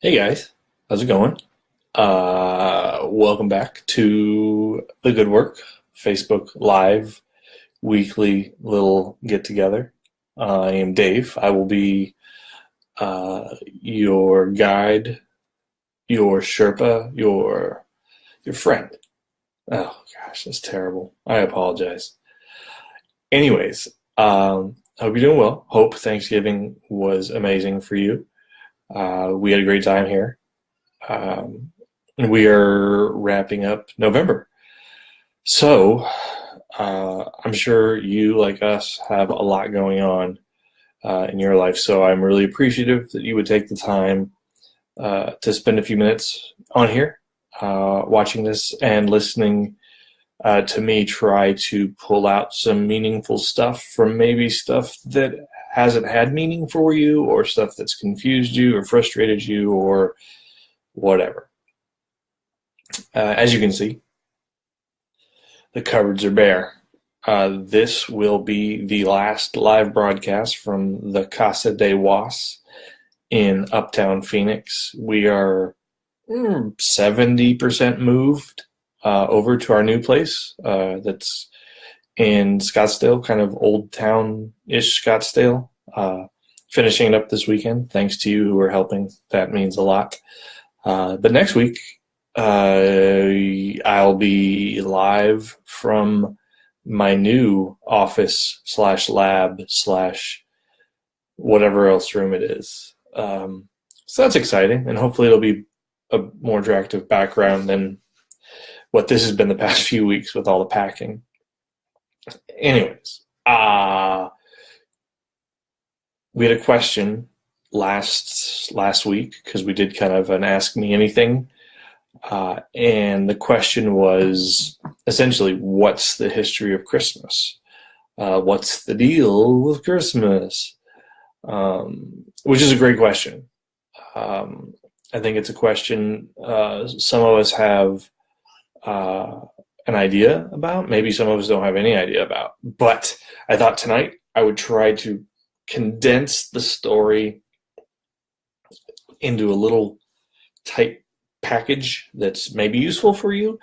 Hey guys, how's it going? Welcome back to The Good Work Facebook Live weekly little get together. I am Dave. I will be your guide, your Sherpa, your friend. Oh gosh, that's terrible. I apologize. Anyways, hope you're doing well. Hope Thanksgiving was amazing for you. We had a great time here. Um, we are wrapping up November. So, I'm sure you, like us, have a lot going on in your life. So, I'm really appreciative that you would take the time to spend a few minutes on here watching this and listening to me try to pull out some meaningful stuff from maybe stuff that hasn't had meaning for you, or stuff that's confused you or frustrated you or whatever. As you can see, the cupboards are bare. This will be the last live broadcast from the Casa de Was in Uptown Phoenix. We are 70% moved over to our new place that's in Scottsdale, kind of old town-ish Scottsdale. Finishing it up this weekend, thanks to you who are helping. That means a lot. But next week, I'll be live from my new office slash lab slash whatever else room it is. So that's exciting, and hopefully it'll be a more attractive background than what this has been the past few weeks with all the packing. Anyways, we had a question last week because we did kind of an Ask Me Anything. And the question was essentially, what's the history of Christmas? What's the deal with Christmas? Which is a great question. I think it's a question some of us have an idea about. Maybe some of us don't have any idea about. But I thought tonight I would try to condense the story into a little tight package that's maybe useful for you.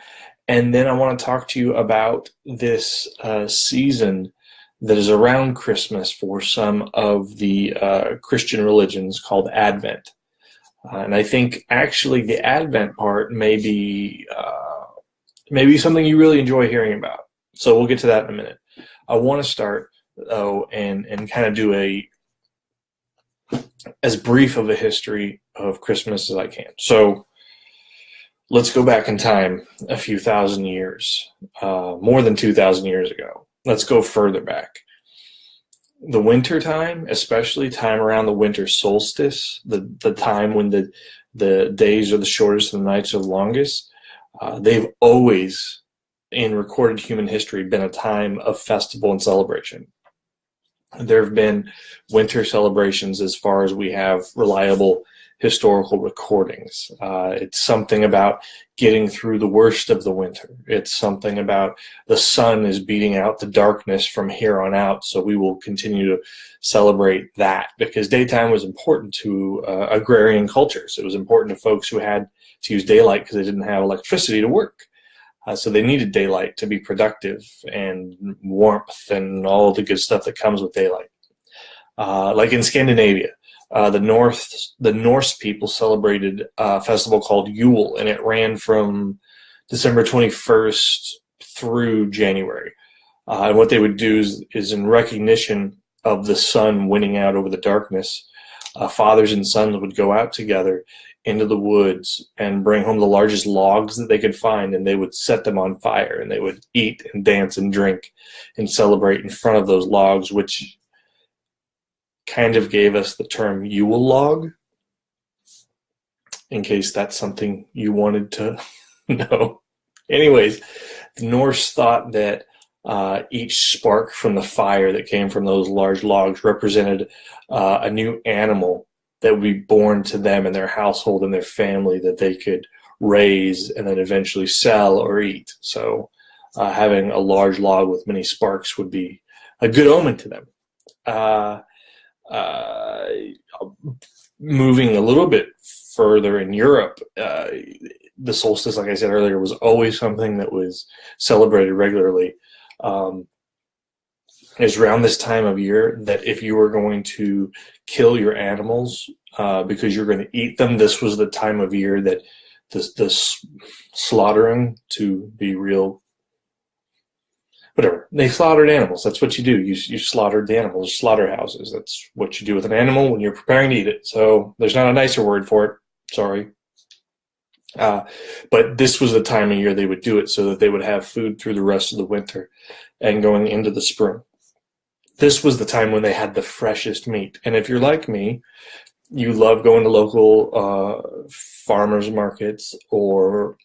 And then I want to talk to you about this season that is around Christmas for some of the Christian religions called Advent. And I think actually the Advent part may be something you really enjoy hearing about. So we'll get to that in a minute. I want to start, though, and kind of do as brief of a history of Christmas as I can. So let's go back in time a few thousand years, more than 2,000 years ago. Let's go further back. The winter time, especially time around the winter solstice, the time when the days are the shortest and the nights are the longest, they've always, in recorded human history, been a time of festival and celebration. There have been winter celebrations as far as we have reliable historical recordings. It's something about getting through the worst of the winter. It's something about the sun is beating out the darkness from here on out, so we will continue to celebrate that, because daytime was important to agrarian cultures. It was important to folks who had to use daylight because they didn't have electricity to work. So they needed daylight to be productive, and warmth and all the good stuff that comes with daylight. Like in Scandinavia, the Norse people celebrated a festival called Yule, and it ran from December 21st through January. And what they would do is in recognition of the sun winning out over the darkness, fathers and sons would go out together into the woods and bring home the largest logs that they could find, and they would set them on fire, and they would eat and dance and drink and celebrate in front of those logs, which kind of gave us the term Yule log, in case that's something you wanted to know. Anyways, the Norse thought that each spark from the fire that came from those large logs represented a new animal that would be born to them and their household and their family that they could raise and then eventually sell or eat. So having a large log with many sparks would be a good omen to them. Moving a little bit further in Europe, the solstice, like I said earlier, was always something that was celebrated regularly. It's around this time of year that if you were going to kill your animals because you're going to eat them, this was the time of year that the slaughtering, to be real, whatever, they slaughtered animals. That's what you do. You slaughtered the animals, slaughterhouses. That's what you do with an animal when you're preparing to eat it. So there's not a nicer word for it. Sorry. But this was the time of year they would do it so that they would have food through the rest of the winter and going into the spring. This was the time when they had the freshest meat. And if you're like me, you love going to local farmers markets or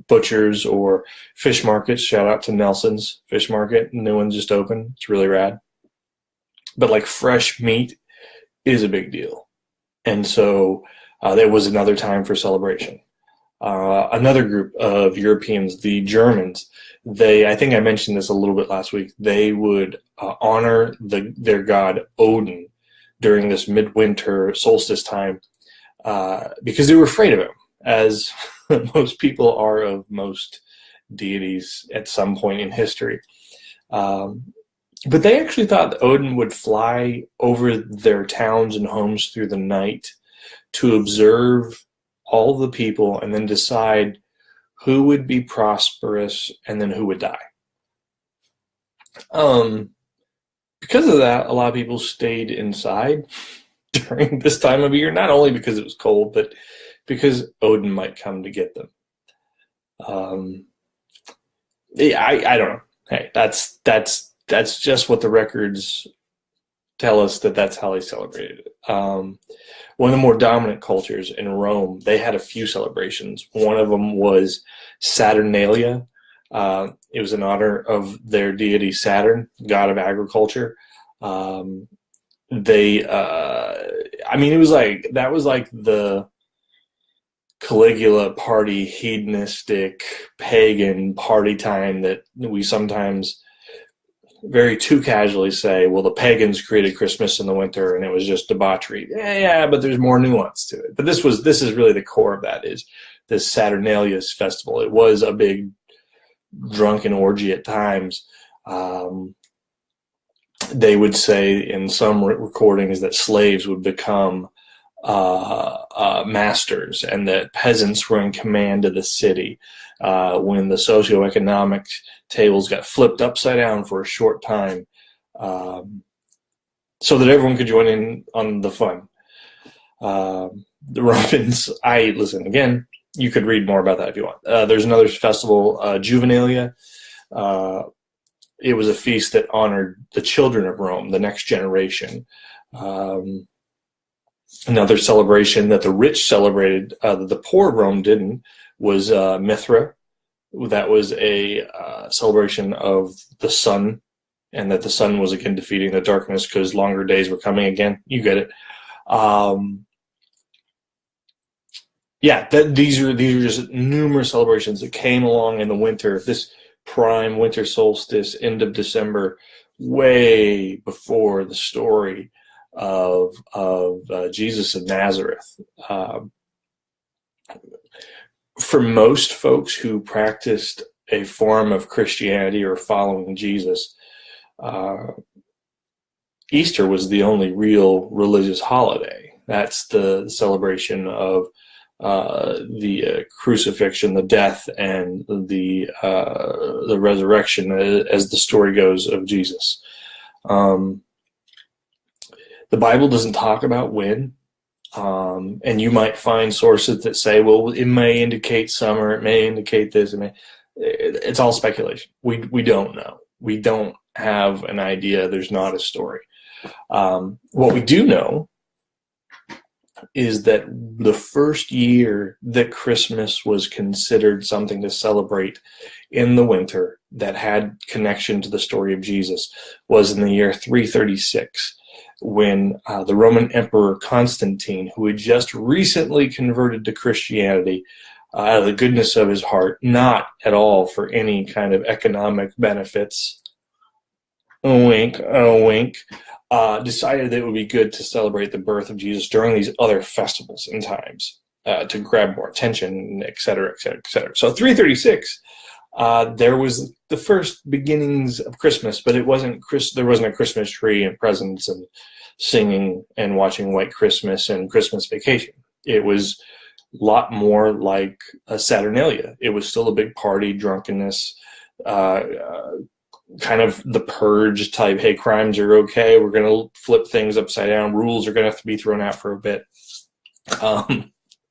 butchers or fish markets. Shout out to Nelson's Fish Market. New one just opened. It's really rad. But like fresh meat is a big deal. And so there was another time for celebration. Another group of Europeans, the Germans, I think I mentioned this a little bit last week, they would honor their god Odin during this midwinter solstice time because they were afraid of him, as most people are of most deities at some point in history. But they actually thought that Odin would fly over their towns and homes through the night to observe all the people and then decide who would be prosperous and then who would die. Because of that, a lot of people stayed inside during this time of year, not only because it was cold, but because Odin might come to get them. I don't know. Hey, that's just what the records tell us, that's how they celebrated it. One of the more dominant cultures in Rome, they had a few celebrations. One of them was Saturnalia. It was in honor of their deity Saturn, god of agriculture. It was like, that was like the Caligula party, hedonistic, pagan party time that we sometimes very too casually say, well, the pagans created Christmas in the winter and it was just debauchery. Yeah, but there's more nuance to it. But this is really the core of that, is this Saturnalius festival. It was a big drunken orgy at times. They would say in some recordings that slaves would become masters and that peasants were in command of the city. When the socioeconomic tables got flipped upside down for a short time, so that everyone could join in on the fun. The Romans, listen, again, you could read more about that if you want. There's another festival, Juvenalia. It was a feast that honored the children of Rome, the next generation. Another celebration that the rich celebrated, that the poor of Rome didn't, was Mithra. That was a celebration of the sun, and that the sun was again defeating the darkness because longer days were coming again. You get it. These are just numerous celebrations that came along in the winter, this prime winter solstice, end of December, way before the story of Jesus of Nazareth. For most folks who practiced a form of Christianity or following Jesus, Easter was the only real religious holiday. That's the celebration of the crucifixion, the death, and the resurrection, as the story goes, of Jesus. The Bible doesn't talk about when. And you might find sources that say, well, it may indicate summer, it may indicate this, it's all speculation. We don't know. We don't have an idea. There's not a story. What we do know is that the first year that Christmas was considered something to celebrate in the winter that had connection to the story of Jesus was in the year 336. When the Roman Emperor Constantine, who had just recently converted to Christianity out of the goodness of his heart, not at all for any kind of economic benefits, a wink, decided that it would be good to celebrate the birth of Jesus during these other festivals and times to grab more attention, et cetera, et cetera, et cetera. So 336, there was the first beginnings of Christmas, but there wasn't a Christmas tree and presents and singing and watching White Christmas and Christmas Vacation. It was a lot more like a Saturnalia. It was still a big party, drunkenness, kind of the purge type. Hey, crimes are okay. We're going to flip things upside down. Rules are going to have to be thrown out for a bit.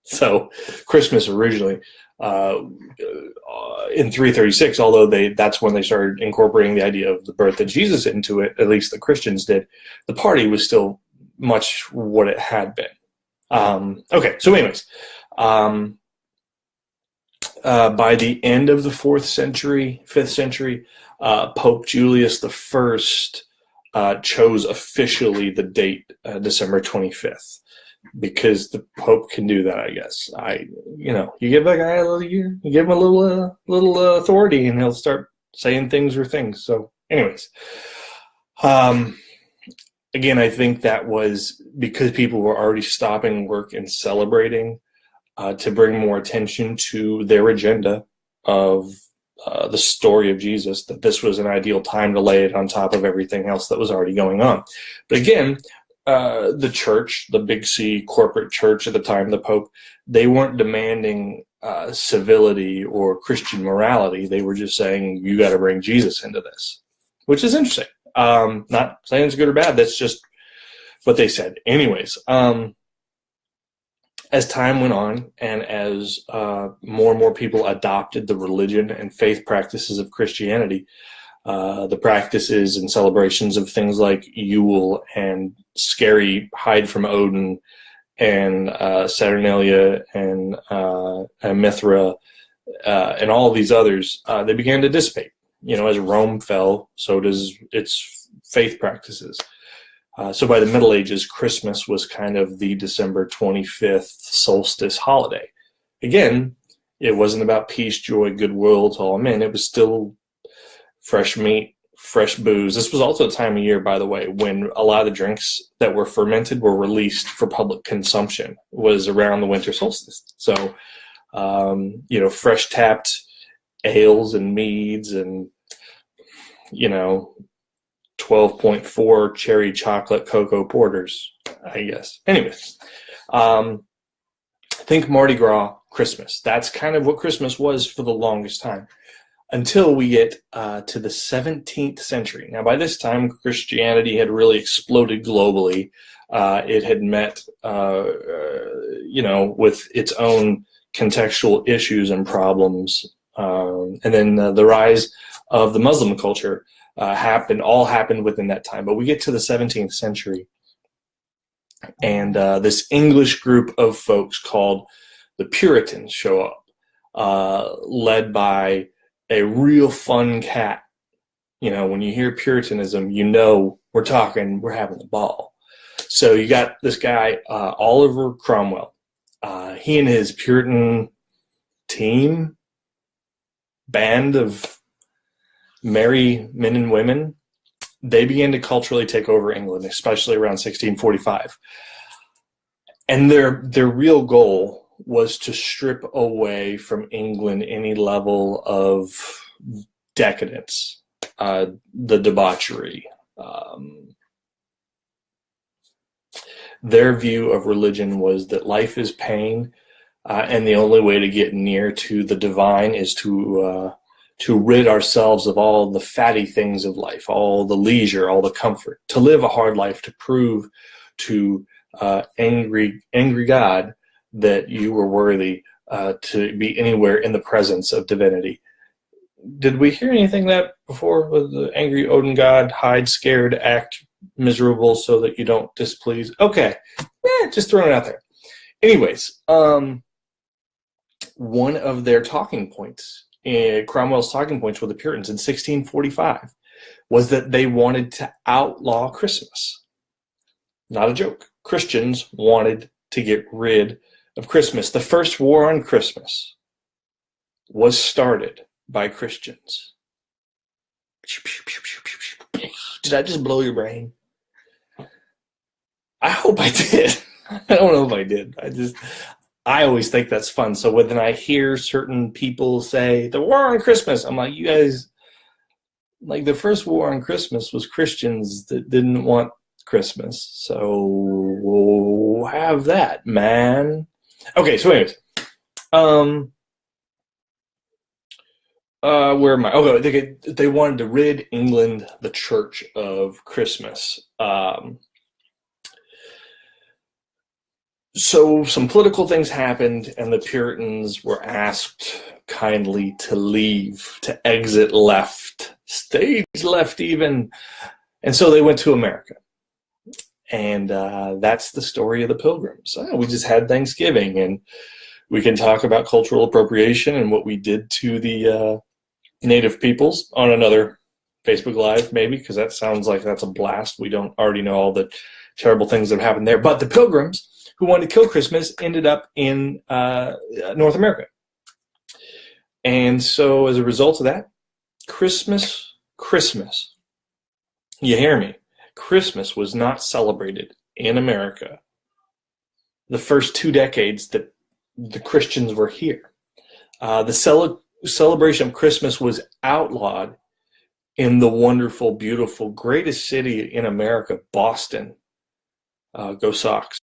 So Christmas originally, in 336, although that's when they started incorporating the idea of the birth of Jesus into it, at least the Christians did, the party was still much what it had been. Okay, so anyways, by the end of the 5th century, Pope Julius I chose officially the date December 25th, because the Pope can do that, I guess. You give a guy you give him a little authority, and he'll start saying things or things. So, anyways, again, I think that was because people were already stopping work and celebrating to bring more attention to their agenda of the story of Jesus, that this was an ideal time to lay it on top of everything else that was already going on. But again, the church, the big C corporate church at the time, the Pope, they weren't demanding civility or Christian morality. They were just saying, you got to bring Jesus into this, which is interesting. Not saying it's good or bad. That's just what they said. Anyways, as time went on and as more and more people adopted the religion and faith practices of Christianity, the practices and celebrations of things like Yule and scary Hide from Odin and Saturnalia and Mithra and all these others, they began to dissipate. As Rome fell, so does its faith practices. So by the Middle Ages, Christmas was kind of the December 25th solstice holiday. Again, it wasn't about peace, joy, goodwill to all men. It was still fresh meat, fresh booze. This was also a time of year, by the way, when a lot of the drinks that were fermented were released for public consumption. It was around the winter solstice. So, fresh tapped ales and meads and, 12.4 cherry chocolate cocoa porters, I guess. Anyways, think Mardi Gras Christmas. That's kind of what Christmas was for the longest time, until we get to the 17th century. Now, by this time, Christianity had really exploded globally. It had met, with its own contextual issues and problems. And then the rise of the Muslim culture happened within that time. But we get to the 17th century, and this English group of folks called the Puritans show up, led by a real fun cat. When you hear Puritanism, we're having a ball. So you got this guy, Oliver Cromwell. He and his Puritan band of merry men and women, they began to culturally take over England, especially around 1645. And their real goal was to strip away from England any level of decadence, the debauchery. Their view of religion was that life is pain, and the only way to get near to the divine is to rid ourselves of all the fatty things of life, all the leisure, all the comfort, to live a hard life, to prove to angry God that you were worthy to be anywhere in the presence of divinity. Did we hear anything like that before with the angry Odin god? Hide, scared, act miserable so that you don't displease. Okay, just throwing it out there. Anyways, one of their talking points, Cromwell's talking points with the Puritans in 1645, was that they wanted to outlaw Christmas. Not a joke. Christians wanted to get rid of Christmas. The first war on Christmas was started by Christians. Did I just blow your brain? I hope I did. I don't know if I did. I always think that's fun. So when I hear certain people say the war on Christmas, I'm like, you guys, like the first war on Christmas was Christians that didn't want Christmas. So we'll have that, man. Okay, so anyways, where am I? Oh, they wanted to rid England, the Church, of Christmas. So some political things happened, and the Puritans were asked kindly to leave, to exit left, stage left even. And so they went to America. And that's the story of the Pilgrims. We just had Thanksgiving, and we can talk about cultural appropriation and what we did to the Native peoples on another Facebook Live, maybe, because that sounds like that's a blast. We don't already know all the terrible things that have happened there. But the Pilgrims, who wanted to kill Christmas, ended up in North America. And so as a result of that, Christmas, you hear me, Christmas was not celebrated in America the first 2 decades that the Christians were here. The celebration of Christmas was outlawed in the wonderful, beautiful, greatest city in America, Boston. Go Sox.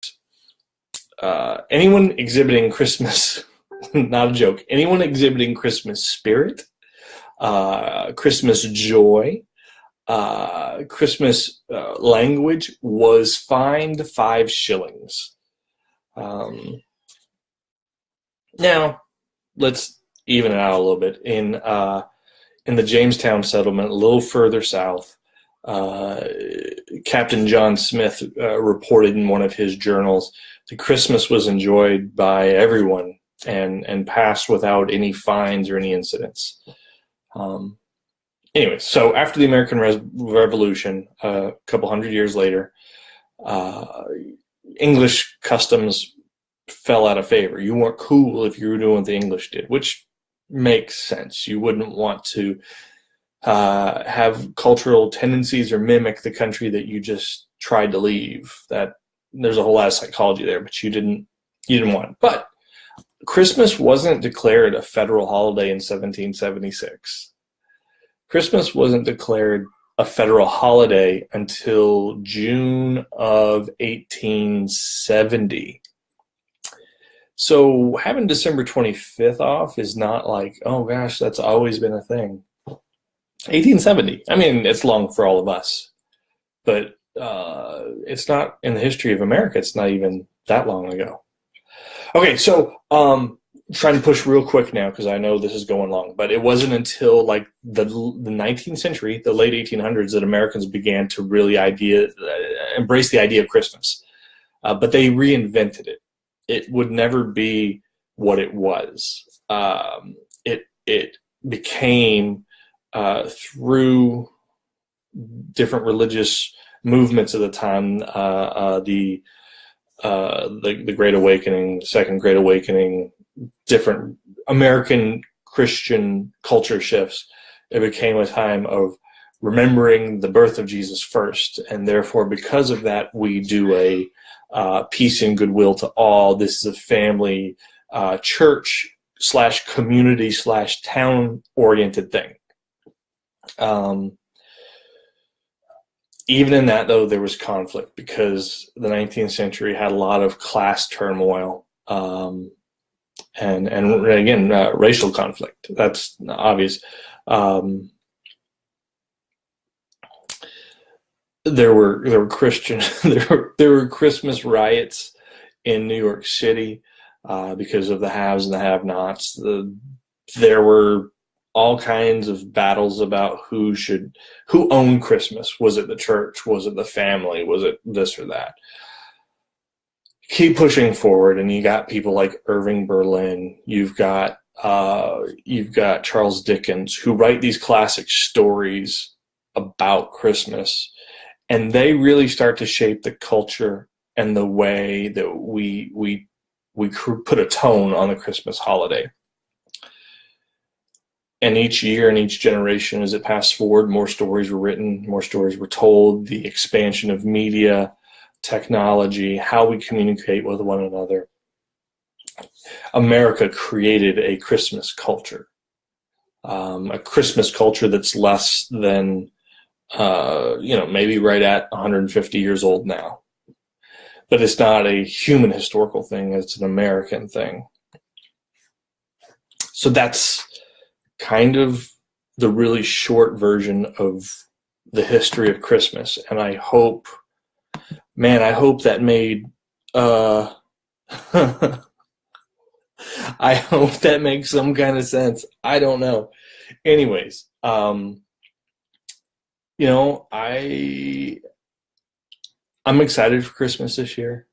Anyone exhibiting Christmas, not a joke, anyone exhibiting Christmas spirit, Christmas joy, Christmas language was fined 5 shillings. Now, let's even it out a little bit. In the Jamestown settlement, a little further south, Captain John Smith reported in one of his journals that Christmas was enjoyed by everyone and passed without any fines or any incidents. Anyway, so after the American Revolution, a couple hundred years later, English customs fell out of favor. You weren't cool if you were doing what the English did, which makes sense. You wouldn't want to have cultural tendencies or mimic the country that you just tried to leave. That there's a whole lot of psychology there, but you didn't want it. But Christmas wasn't declared a federal holiday in 1776. Christmas wasn't declared a federal holiday until June of 1870. So having December 25th off is not like, oh gosh, that's always been a thing. 1870. I mean, it's long for all of us, but it's not in the history of America. It's not even that long ago. Okay, so trying to push real quick now because I know this is going long, but it wasn't until like the 19th century, the late 1800s, that Americans began to really embrace the idea of Christmas. But they reinvented it. It would never be what it was. It became through different religious movements of the time, the Great Awakening, the Second Great Awakening, different American Christian culture shifts. It became a time of remembering the birth of Jesus first, and therefore, because of that, we do a peace and goodwill to all. This is a family, church / community / town oriented thing. Even in that, though, there was conflict because the 19th century had a lot of class turmoil, and again, racial conflict. That's obvious. There were Christian there were Christmas riots in New York City because of the haves and the have-nots. There were all kinds of battles about who owned Christmas. Was it the church? Was it the family? Was it this or that? Keep pushing forward, and you got people like Irving Berlin. You've got Charles Dickens, who write these classic stories about Christmas, and they really start to shape the culture and the way that we put a tone on the Christmas holiday. And each year and each generation, as it passed forward, more stories were written, more stories were told. The expansion of media technology, how we communicate with one another, America created a Christmas culture. A Christmas culture that's less than, maybe right at 150 years old now. But it's not a human historical thing, it's an American thing. So that's kind of the really short version of the history of Christmas. And I hope that made, I hope that makes some kind of sense. I don't know. Anyways, I'm excited for Christmas this year,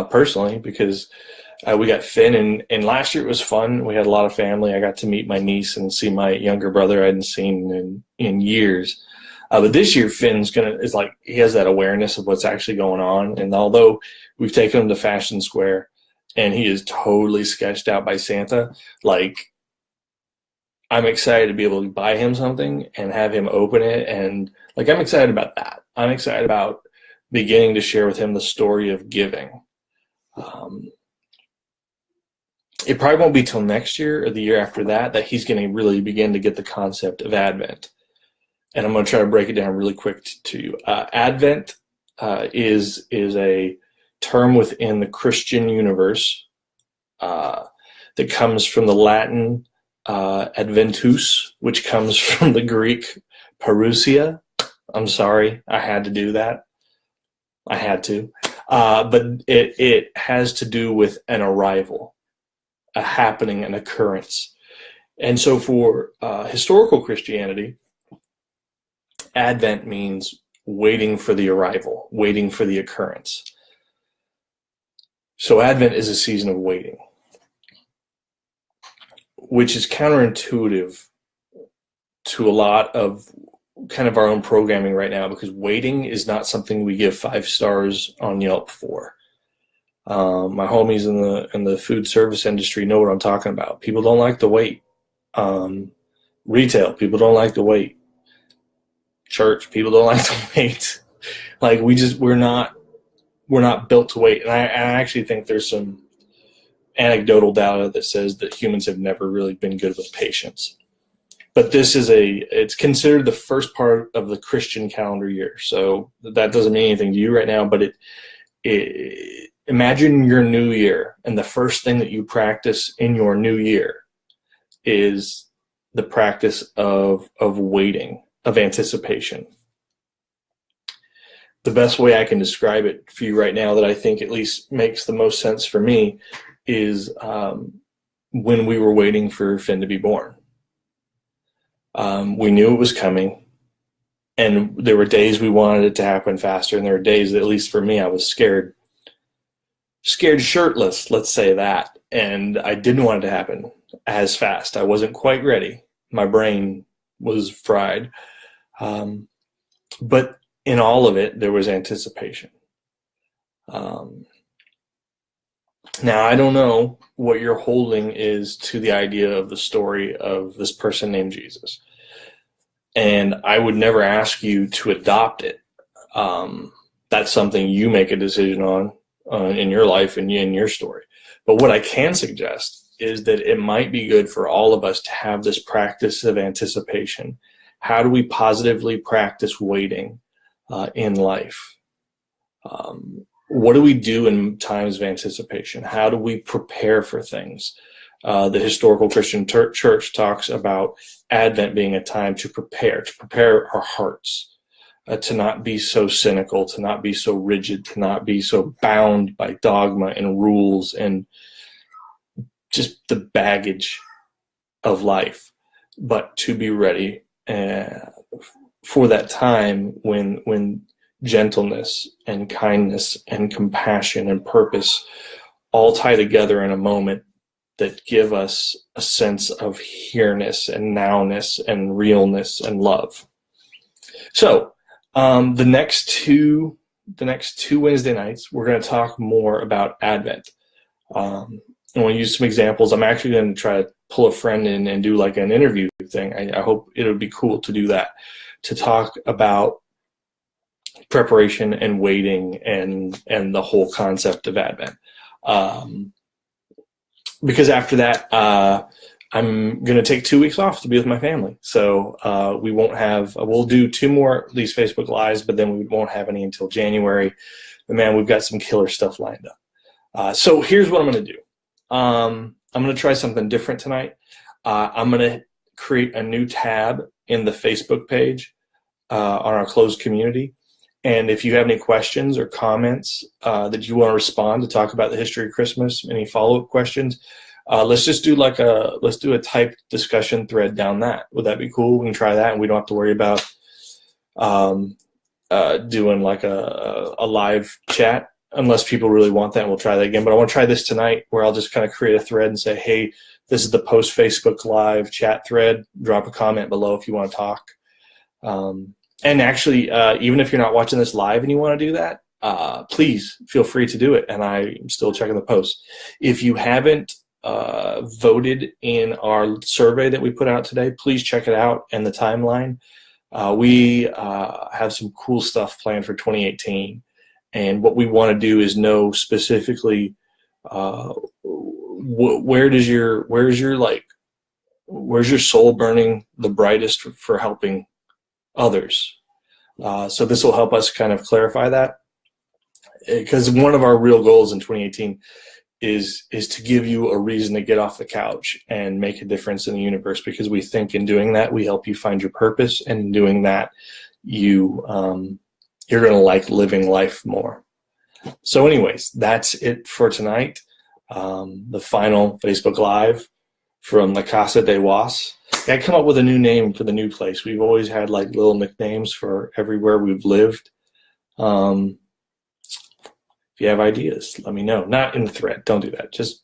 personally, because we got Finn, and last year it was fun. We had a lot of family. I got to meet my niece and see my younger brother I hadn't seen in years. But this year Finn's he has that awareness of what's actually going on. And although we've taken him to Fashion Square and he is totally sketched out by Santa, I'm excited to be able to buy him something and have him open it. And I'm excited about that. I'm excited about beginning to share with him the story of giving. It probably won't be till next year or the year after that he's going to really begin to get the concept of Advent. And I'm going to try to break it down really quick to you. Advent is a term within the Christian universe that comes from the Latin adventus, which comes from the Greek parousia. I'm sorry, I had to do that. I had to. But it has to do with an arrival, a happening, an occurrence. And so for historical Christianity, Advent means waiting for the arrival, waiting for the occurrence. So Advent is a season of waiting, which is counterintuitive to a lot of kind of our own programming right now, because waiting is not something we give 5 stars on Yelp for. My homies in the food service industry know what I'm talking about. People don't like to wait. Retail, people don't like to wait. Church, people don't like to wait. We're not built to wait. And I actually think there's some anecdotal data that says that humans have never really been good with patience. But it's considered the first part of the Christian calendar year. So that doesn't mean anything to you right now, but imagine your new year, and the first thing that you practice in your new year is the practice of waiting, of anticipation. The best way I can describe it for you right now, that I think at least makes the most sense for me, is when we were waiting for Finn to be born. We knew it was coming, and there were days we wanted it to happen faster, and there were days that, at least for me, I was scared shirtless, let's say that, and I didn't want it to happen as fast. I wasn't quite ready. My brain was fried. But in all of it, there was anticipation. Now, I don't know what you're holding is to the idea of the story of this person named Jesus. And I would never ask you to adopt it. That's something you make a decision on in your life and in your story. But what I can suggest is that it might be good for all of us to have this practice of anticipation. How do we positively practice waiting in life? What do we do in times of anticipation? How do we prepare for things? The historical Christian church talks about Advent being a time to prepare our hearts, to not be so cynical, to not be so rigid, to not be so bound by dogma and rules and just the baggage of life, but to be ready for that time when gentleness and kindness and compassion and purpose all tie together in a moment that give us a sense of here-ness and now-ness and realness and love. So the next two Wednesday nights, we're going to talk more about Advent. I want to use some examples. I'm actually going to try to pull a friend in and do like an interview thing. I hope it would be cool to do that, to talk about preparation and waiting and the whole concept of Advent. Because after that, I'm going to take 2 weeks off to be with my family. So we'll do 2 more of these Facebook Lives, but then we won't have any until January. But man, we've got some killer stuff lined up. So here's what I'm going to do. I'm going to try something different tonight. I'm going to create a new tab in the Facebook page on our closed community. And if you have any questions or comments that you want to respond to talk about the history of Christmas, any follow-up questions, let's just do a typed discussion thread down that. Would that be cool? We can try that, and we don't have to worry about doing like a live chat unless people really want that. And we'll try that again. But I want to try this tonight, where I'll just kind of create a thread and say, hey, this is the post Facebook Live chat thread. Drop a comment below if you want to talk. And actually, even if you're not watching this live and you want to do that, please feel free to do it. And I'm still checking the posts. If you haven't voted in our survey that we put out today, please check it out and the timeline. We have some cool stuff planned for 2018. And what we want to do is know specifically where's your soul burning the brightest for helping others. So this will help us kind of clarify that, because one of our real goals in 2018 is to give you a reason to get off the couch and make a difference in the universe, because we think in doing that we help you find your purpose, and in doing that you're going to like living life more. So anyways, that's it for tonight. The final Facebook Live from La Casa de Was. I come up with a new name for the new place. We've always had like little nicknames for everywhere we've lived. If you have ideas, let me know. Not in the thread. Don't do that. Just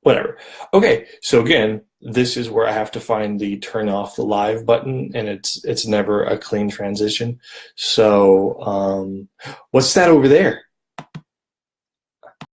whatever. Okay. So again, this is where I have to find the turn off the live button, and it's never a clean transition. So what's that over there?